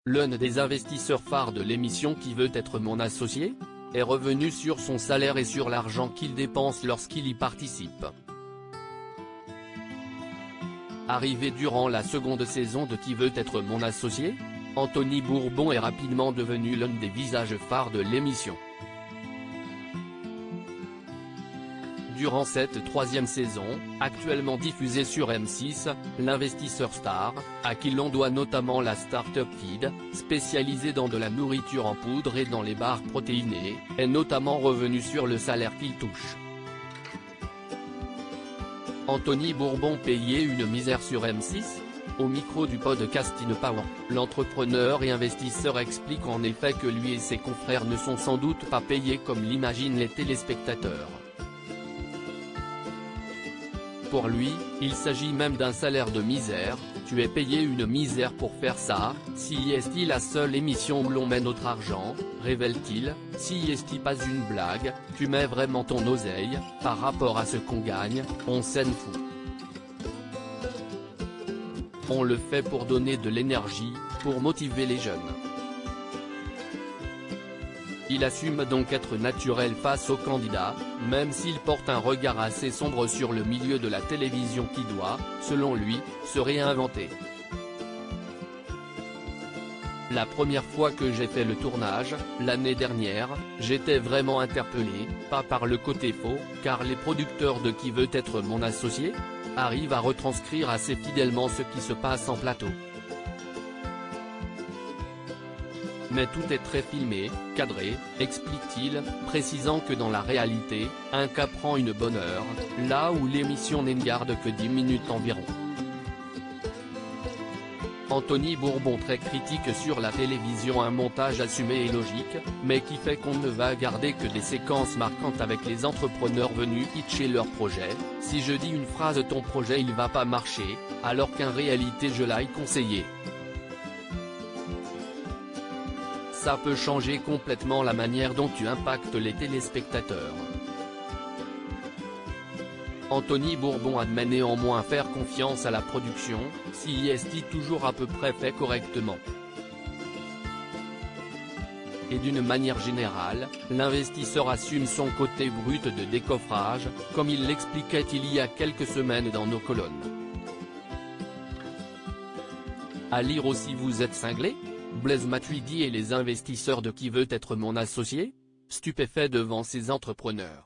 l'un des investisseurs phares de l'émission Qui veut être mon associé, est revenu sur son salaire et sur l'argent qu'il dépense lorsqu'il y participe. Arrivé durant la seconde saison de Qui veut être mon associé, Anthony Bourbon est rapidement devenu l'un des visages phares de l'émission. Durant cette troisième saison, actuellement diffusée sur M6, l'investisseur star, à qui l'on doit notamment la Startup Feed, spécialisée dans de la nourriture en poudre et dans les barres protéinées, est notamment revenu sur le salaire qu'il touche. Anthony Bourbon payait une misère sur M6 ? Au micro du podcast InPower, l'entrepreneur et investisseur explique en effet que lui et ses confrères ne sont sans doute pas payés comme l'imaginent les téléspectateurs. Pour lui, il s'agit même d'un salaire de misère. Tu es payé une misère pour faire ça, si est-il la seule émission où l'on met notre argent, révèle-t-il, si est-il pas une blague, tu mets vraiment ton oseille, par rapport à ce qu'on gagne, on s'en fout. On le fait pour donner de l'énergie, pour motiver les jeunes. Il assume donc être naturel face au candidat, même s'il porte un regard assez sombre sur le milieu de la télévision qui doit, selon lui, se réinventer. La première fois que j'ai fait le tournage, l'année dernière, j'étais vraiment interpellé, pas par le côté faux, car les producteurs de Qui veut être mon associé arrivent à retranscrire assez fidèlement ce qui se passe en plateau. Mais tout est très filmé, cadré, explique-t-il, précisant que dans la réalité, un cas prend une bonne heure, là où l'émission n'est garde que 10 minutes environ. Anthony Bourbon très critique sur la télévision, un montage assumé et logique, mais qui fait qu'on ne va garder que des séquences marquantes avec les entrepreneurs venus pitcher leur projet. Si je dis une phrase ton projet il va pas marcher, alors qu'en réalité je l'ai conseillé. Ça peut changer complètement la manière dont tu impactes les téléspectateurs. Anthony Bourbon admet néanmoins faire confiance à la production, si est toujours à peu près fait correctement. Et d'une manière générale, l'investisseur assume son côté brut de décoffrage, comme il l'expliquait il y a quelques semaines dans nos colonnes. À lire aussi Vous êtes cinglé ? Blaise Matuidi et les investisseurs de Qui veut être mon associé ? Stupéfaits devant ces entrepreneurs.